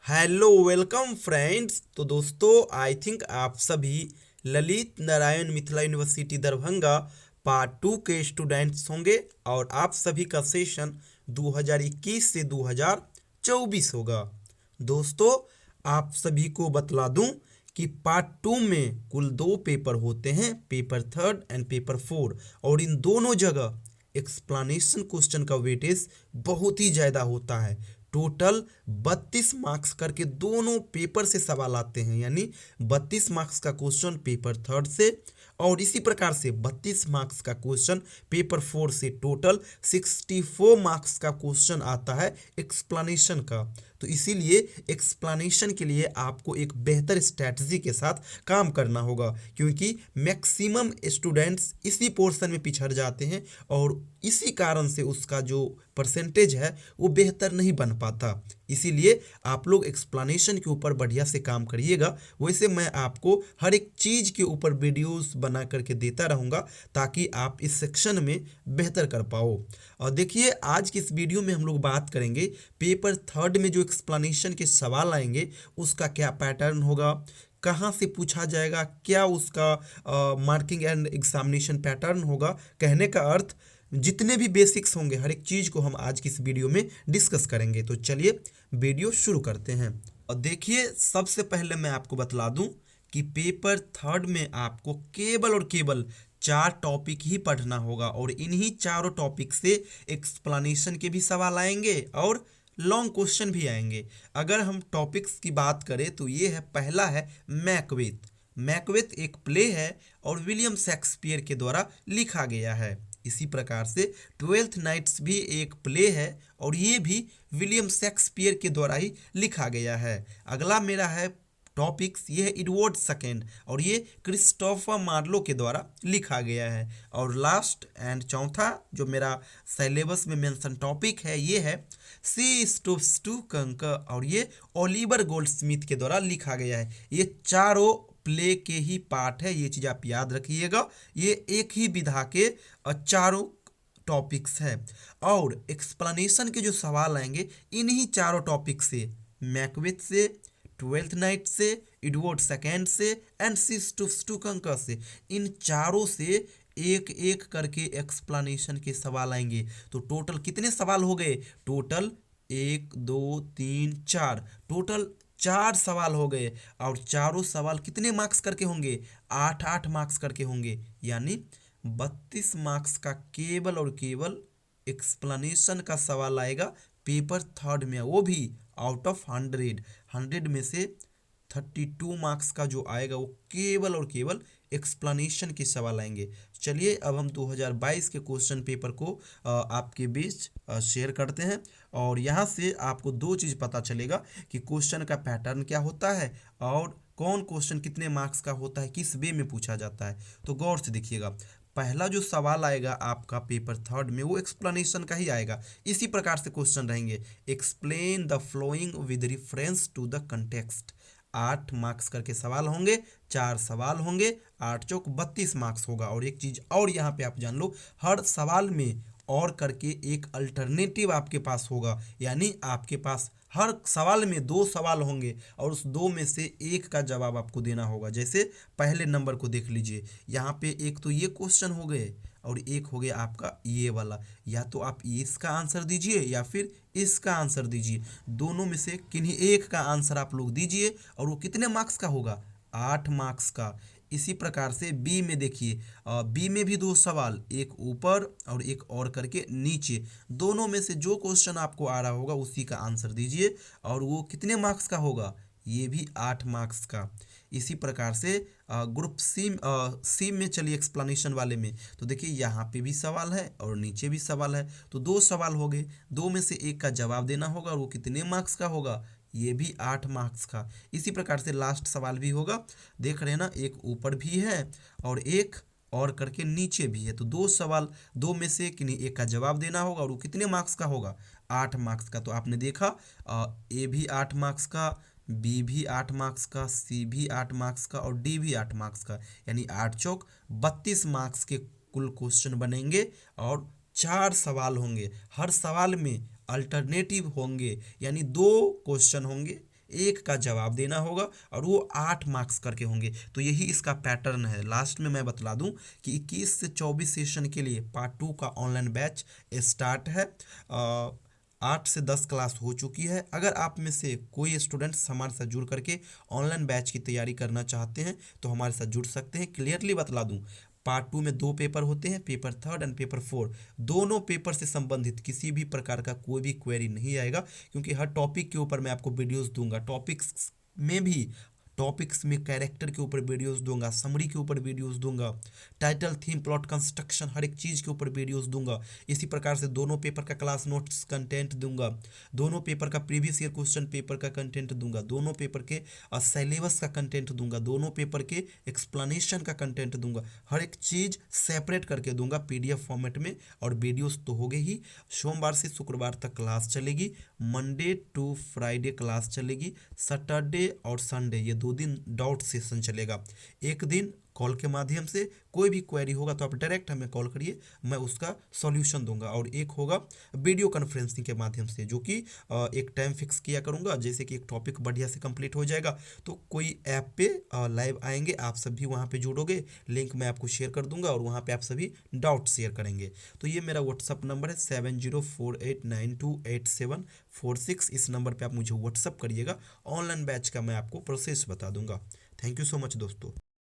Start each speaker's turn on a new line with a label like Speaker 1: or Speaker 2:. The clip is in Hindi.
Speaker 1: Hello welcome friends. तो दोस्तों आई थिंक आप सभी ललित नारायण मिथिला यूनिवर्सिटी दरभंगा पार्ट 2 के स्टूडेंट्स होंगे और आप सभी का सेशन 2021 से 2024 होगा। दोस्तों आप सभी को बतला दूं कि पार्ट 2 में कुल 2 पेपर होते हैं, पेपर 3 एंड पेपर 4, और इन दोनों जगह एक्सप्लेनेशन क्वेश्चन का वेटेज बहुत ही ज़्यादा होता है। टोटल 32 मार्क्स करके दोनों पेपर से सवाल आते हैं, यानी 32 मार्क्स का क्वेश्चन पेपर 3 से और इसी प्रकार से 32 मार्क्स का क्वेश्चन पेपर 4 से। टोटल 64 मार्क्स का क्वेश्चन आता है एक्सप्लेनेशन का। तो इसीलिए एक्सप्लेनेशन के लिए आपको एक बेहतर स्ट्रैटेजी के साथ काम करना होगा, क्योंकि मैक्सिमम स्टूडेंट्स इसी पोर्शन में पिछड़ जाते हैं और इसी कारण से उसका जो परसेंटेज है वो बेहतर नहीं बन पाता। इसीलिए आप लोग एक्सप्लेनेशन के ऊपर बढ़िया से काम करिएगा। वैसे मैं आपको हर एक चीज़ के ऊपर वीडियोस बना करके देता रहूँगा ताकि आप इस सेक्शन में बेहतर कर पाओ। और देखिए आज की इस वीडियो में हम लोग बात करेंगे पेपर 3 में जो एक्सप्लेनेशन के सवाल आएंगे उसका क्या पैटर्न होगा, कहाँ से पूछा जाएगा, क्या उसका मार्किंग एंड एग्जामिनेशन पैटर्न होगा। कहने का अर्थ जितने भी बेसिक्स होंगे हर एक चीज़ को हम आज की इस वीडियो में डिस्कस करेंगे। तो चलिए वीडियो शुरू करते हैं। और देखिए सबसे पहले मैं आपको बतला दूं कि पेपर 3 में आपको केवल और केवल 4 टॉपिक ही पढ़ना होगा और इन्हीं चारों टॉपिक से एक्सप्लेनेशन के भी सवाल आएंगे और लॉन्ग क्वेश्चन भी आएंगे। अगर हम टॉपिक्स की बात करें तो ये है, पहला है मैकबेथ। मैकबेथ एक प्ले है और विलियम शेक्सपियर के द्वारा लिखा गया है। इसी प्रकार से ट्वेल्थ नाइट्स भी एक प्ले है और ये भी विलियम शेक्सपियर के द्वारा ही लिखा गया है। अगला मेरा है टॉपिक्स, ये है एडवर्ड सेकेंड और ये क्रिस्टोफर मार्लो के द्वारा लिखा गया है। और लास्ट एंड चौथा जो मेरा सिलेबस में मेंशन टॉपिक है ये है सी स्टूप्स टू कंकर और ये ओलिवर गोल्डस्मिथ के द्वारा लिखा गया है। ये चारों प्ले के ही पार्ट है, ये चीज़ आप याद रखिएगा। ये एक ही विधा के चारों टॉपिक्स है और एक्सप्लेनेशन के जो सवाल आएंगे इन्हीं चारों टॉपिक से, मैकबेथ से, ट्वेल्थ नाइट से, एडवर्ड सेकेंड से एंड सिस्टूप्स टू कंकर से, इन चारों से एक एक करके एक्सप्लेनेशन के सवाल आएंगे। तो टोटल कितने सवाल हो गए? टोटल 1 2 3 4, टोटल 4 सवाल हो गए और चारों सवाल कितने मार्क्स करके होंगे? 8-8 मार्क्स करके होंगे, यानी 32 मार्क्स का केवल और केवल एक्सप्लेनेशन का सवाल आएगा पेपर 3 में, वो भी आउट ऑफ 100 में से 32 मार्क्स का जो आएगा वो केवल और केवल एक्सप्लेनेशन के सवाल आएंगे। चलिए अब हम 2022 के क्वेश्चन पेपर को आपके बीच शेयर करते हैं और यहाँ से आपको दो चीज़ पता चलेगा कि क्वेश्चन का पैटर्न क्या होता है और कौन क्वेश्चन कितने मार्क्स का होता है, किस वे में पूछा जाता है। तो गौर से देखिएगा, पहला जो सवाल आएगा आपका पेपर 3 में वो एक्सप्लेनेशन का ही आएगा। इसी प्रकार से क्वेश्चन रहेंगे, explain the flowing with reference to the context. 8 marks करके सवाल होंगे, 4 सवाल होंगे, 8 चौक 32 मार्क्स होगा। और एक चीज़ और यहाँ पे आप जान लो, हर सवाल में और करके एक अल्टरनेटिव आपके पास होगा, यानी आपके पास हर सवाल में 2 सवाल होंगे और उस 2 में से एक का जवाब आपको देना होगा। जैसे पहले नंबर को देख लीजिए, यहाँ पे एक तो ये क्वेश्चन हो गए और एक हो गया आपका ये वाला। या तो आप इसका आंसर दीजिए या फिर इसका आंसर दीजिए, दोनों में से किन्हीं एक का आंसर आप लोग दीजिए और वो कितने मार्क्स का होगा? 8 मार्क्स का। इसी प्रकार से बी में देखिए, बी में भी 2 सवाल, एक ऊपर और एक और करके नीचे, दोनों में से जो क्वेश्चन आपको आ रहा होगा उसी का आंसर दीजिए और वो कितने मार्क्स का होगा? ये भी 8 मार्क्स का। इसी प्रकार से ग्रुप सी में चलिए एक्सप्लेनेशन वाले में, तो देखिए यहाँ पे भी सवाल है और नीचे भी सवाल है, तो 2 सवाल हो गए, 2 में से एक का जवाब देना होगा और वो कितने मार्क्स का होगा? ये भी 8 मार्क्स का। इसी प्रकार से लास्ट सवाल भी होगा, देख रहे हैं ना, एक ऊपर भी है और एक और करके नीचे भी है, तो 2 सवाल, 2 में से किन्हीं एक का जवाब देना होगा और वो कितने मार्क्स का होगा? 8 मार्क्स का। तो आपने देखा ए भी 8 मार्क्स का, बी भी 8 मार्क्स का, सी भी 8 मार्क्स का और डी भी 8 मार्क्स का, यानी 8 चौक 32 मार्क्स के कुल क्वेश्चन बनेंगे और 4 सवाल होंगे। हर सवाल में अल्टरनेटिव होंगे, यानी 2 क्वेश्चन होंगे, एक का जवाब देना होगा और वो 8 मार्क्स करके होंगे। तो यही इसका पैटर्न है। लास्ट में मैं बतला दूं कि 21 से 24 सेशन के लिए पार्ट 2 का ऑनलाइन बैच स्टार्ट है। 8 से 10 क्लास हो चुकी है। अगर आप में से कोई स्टूडेंट्स हमारे साथ जुड़ करके ऑनलाइन बैच की तैयारी करना चाहते हैं तो हमारे साथ जुड़ सकते हैं। क्लियरली बतला दूं, पार्ट 2 में 2 पेपर होते हैं, पेपर 3 एंड पेपर 4। दोनों पेपर से संबंधित किसी भी प्रकार का कोई भी क्वेरी नहीं आएगा, क्योंकि हर टॉपिक के ऊपर मैं आपको वीडियोस दूंगा। टॉपिक्स में कैरेक्टर के ऊपर वीडियोस दूंगा, समरी के ऊपर वीडियोस दूंगा, टाइटल, थीम, प्लॉट, कंस्ट्रक्शन, हर एक चीज़ के ऊपर वीडियोस दूंगा। इसी प्रकार से दोनों पेपर का क्लास नोट्स कंटेंट दूंगा, दोनों पेपर का प्रीवियस ईयर क्वेश्चन पेपर का कंटेंट दूंगा, दोनों पेपर के सिलेबस का कंटेंट दूंगा, दोनों पेपर के एक्सप्लेनेशन का कंटेंट दूंगा। हर एक चीज़ सेपरेट करके दूंगा पीडीएफ फॉर्मेट में। और वीडियोस तो हो गए ही, सोमवार से शुक्रवार तक क्लास चलेगी, मंडे टू फ्राइडे क्लास चलेगी, सैटरडे और संडे ये 2 दिन डाउट सेशन चलेगा। एक दिन कॉल के माध्यम से कोई भी क्वेरी होगा तो आप डायरेक्ट हमें कॉल करिए, मैं उसका सॉल्यूशन दूंगा। और एक होगा वीडियो कॉन्फ्रेंसिंग के माध्यम से, जो कि एक टाइम फिक्स किया करूंगा। जैसे कि एक टॉपिक बढ़िया से कंप्लीट हो जाएगा तो कोई ऐप पे लाइव आएंगे, आप सभी वहाँ पे जुड़ोगे, लिंक मैं आपको शेयर कर दूंगा और वहाँ पे आप सभी डाउट शेयर करेंगे। तो ये मेरा व्हाट्सअप नंबर है 7048928746। इस नंबर पे आप मुझे व्हाट्सअप करिएगा, ऑनलाइन बैच का मैं आपको प्रोसेस बता दूंगा। थैंक यू सो मच दोस्तों।